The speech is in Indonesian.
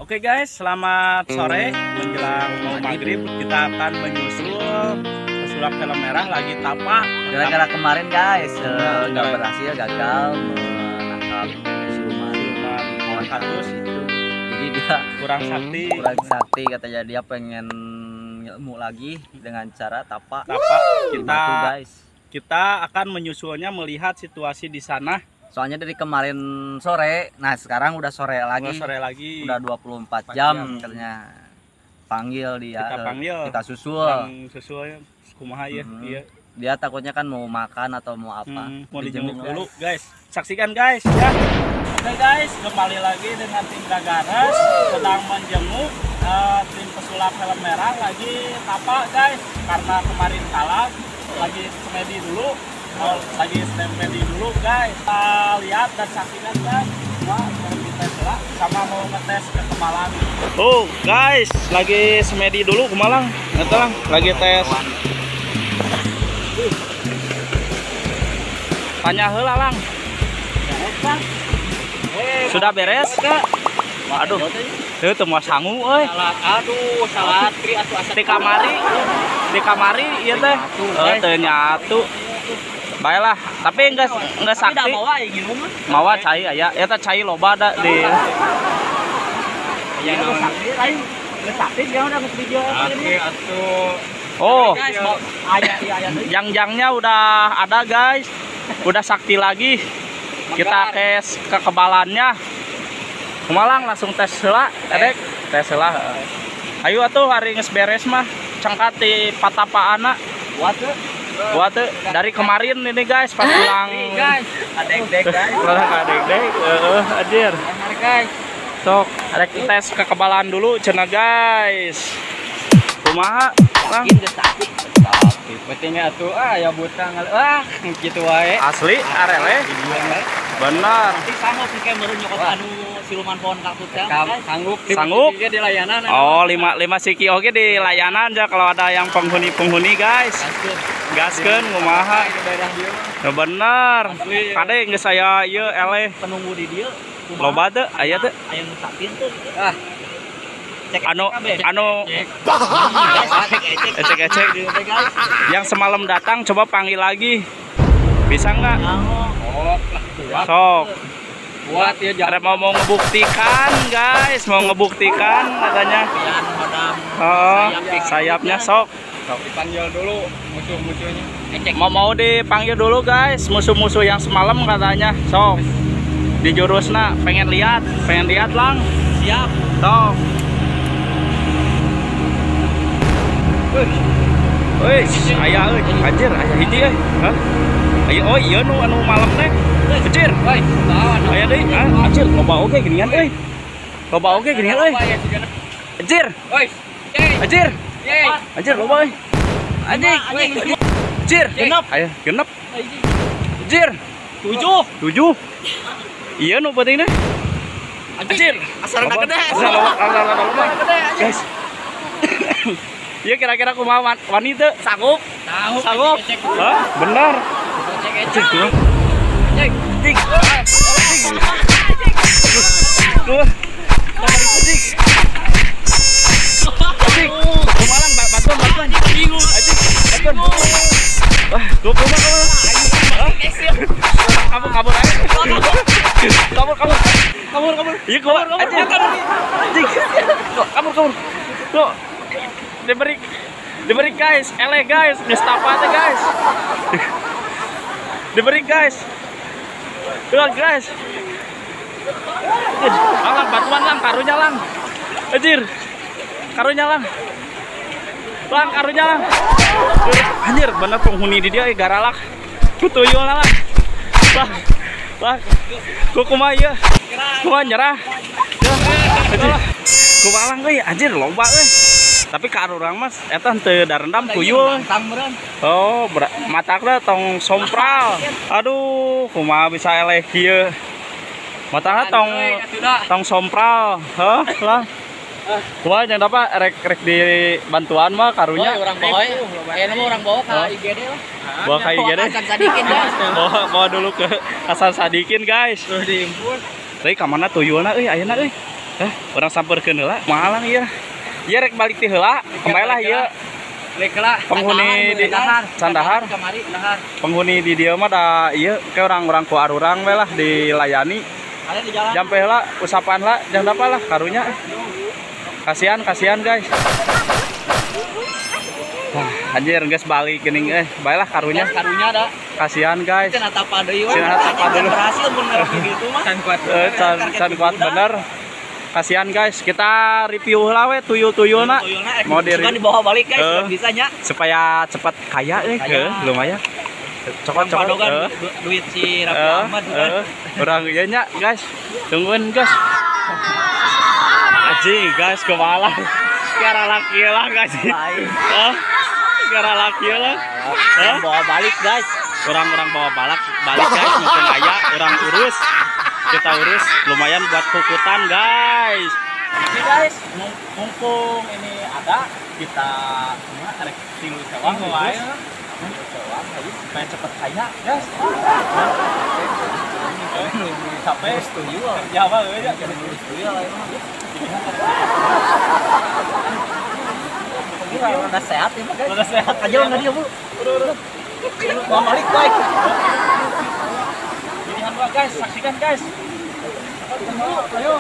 Oke guys, selamat sore menjelang mau maghrib. Kita akan menyusul pesulap helm merah lagi tapak. Gara-gara kemarin guys nggak berhasil, gagal menangkap siluman pohon kaktus itu. Jadi dia kurang sakti katanya, dia pengen ilmu lagi dengan cara tapak. Kita akan menyusulnya melihat situasi di sana. Soalnya dari kemarin sore, nah sekarang udah sore lagi. Udah 24 jam katanya. Panggil dia. Kita susul. Kumaha ya. Dia takutnya kan mau makan atau mau apa. Mau dijenguk dulu, guys. Saksikan guys ya. Oke guys, kembali lagi dengan tim Gagares sedang menjenguk tim pesulap helm merah lagi tapak guys. Karena kemarin kalah, lagi semedi dulu. Guys, kita lihat dan saksikan guys sama mau ngetes kekebalan. Guys, lagi semedi dulu kemalang, ngetelang lagi tes. Tanya heula lang. Sudah beres kak? Waduh, itu mau sangu euy. Salat tri atuh asa di kamari ieu teh. Teu nyatu. Baiklah, tapi enggak sakti. Mawa cai aya, eta cai loba da di. Oh, yang-yangnya udah ada guys, udah sakti lagi. Kita tes kekebalannya. Kumalang langsung tes heula, edek tes heula. Ayo atuh hari geus beres mah, cangkat di patapaana. Buat dari kemarin ini guys pas pulang adek-dek guys. Anjir. Sok rek tes kekebalan dulu cenah guys. Kumaha? Pentingnya atuh ya butang gitu wae. Asli arele. Benar. Nanti sanggup kayak meureun nyokot anu siluman pohon kaktus teh. Sanggup di layanan. Oh, 5 siki oke di layanan aja kalau ada yang penghuni guys. Gaskeun kumaha. Ya bener. Kade geus saya ieu eleh penunggu di dieu. Loba teu aya teu? Aya nu sapin teu. Ecek. Yang semalam datang coba panggil lagi. Bisa nggak? Sok. Buat ya jangan mau ngebuktikan guys, katanya. Sayapnya sok dipanggil dulu musuh-musuhnya. Mau dipanggil dulu guys, musuh-musuh yang semalam katanya. Sok. Di jurusna pengen lihat lang. Siap. Sok. Aya euy, anjir aya hiji euy. Hah? Aya iya nu anu malam teh. Anjir. Aya deui, anjir loba oge ginian euy. Anjir. Anjir loba euy. Anjir. Genep. Aya genep. Anjir. 7. Iya nu penting teh. Anjir. Asal gede. Guys. Iya kira-kira kumaha wanita sanggup? Hah? Benar. Cek. Kumalang bantuan. Bingung. Bantuan. Wah, gua kumaha. Kabur aja. Kabur. Iya gua. Kabur. Tuh. Diberi guys, guys, ngestapate guys. Diberi guys. Tuh guys. Lang bantuan lang, karunya lang. Anjir. Karunya lang. Anjir, bener penghuni di dia garalak. Tutuyul lah. Lah. Kumaha ieu? Kumaha nyerah. Anjir. Kumaha lang euy, anjir loba euy. Tapi ka urang mas eta teu darendam tuyul. Oh, matakna tong sompral. Aduh, kumaha bisa eleh kieu. Matana tong sompral. Heuh, lah. Kumaha jeung dapat rek di bantuan mah karunya. Urang bawa. Aya mah urang bawa ka IGD lah. Bawa ka IGD. Hasan Sadikin guys. Bawa dulu ke Hasan Sadikin guys. Terus diimpun. Tapi ka mana tuyulna euy ayeuna euy? Orang sampeurkeun heula malang ieu. Ieu rek balik ti heula, kembali lah ieu. Penghuni di Sandahar. Penghuni di dieu mah da ieu ke orang-orang ku arurang we lah dilayani. Jampe heula usapan lah jang dapa lah karunya. Kasihan guys. Anjir geus balik geuning bae lah karunya. Karunya da. Kasihan guys. Cenah tapa deui we. Berhasil mun gitu mah. Can kuat bener. Kasihan guys, kita review lah we tuyul-tuyulna. Mau dibawa balik guys, bisa nya. Supaya cepat kaya lumayan. Cokot duit si Raffi Ahmad orang ieu nya guys. Tungguin guys. Anjing guys kemala. Sekarang laki lah guys. Sekarang laki lah. Bawa balik guys. Orang-orang bawa balik guys, mungkin kaya orang urus. Kita urus lumayan buat kukutan guys. Ini guys, mumpung ini ada kita rek tilu cawang wae. Cawang tadi supaya cepet kaya guys. Sampai setuju kerja apa ya? Setuju lah emang. Ini udah sehat ya guys. Udah sehat aja enggak dia, Bu. Mau balik baik. Pilihan gua guys, saksikan guys. Ayo.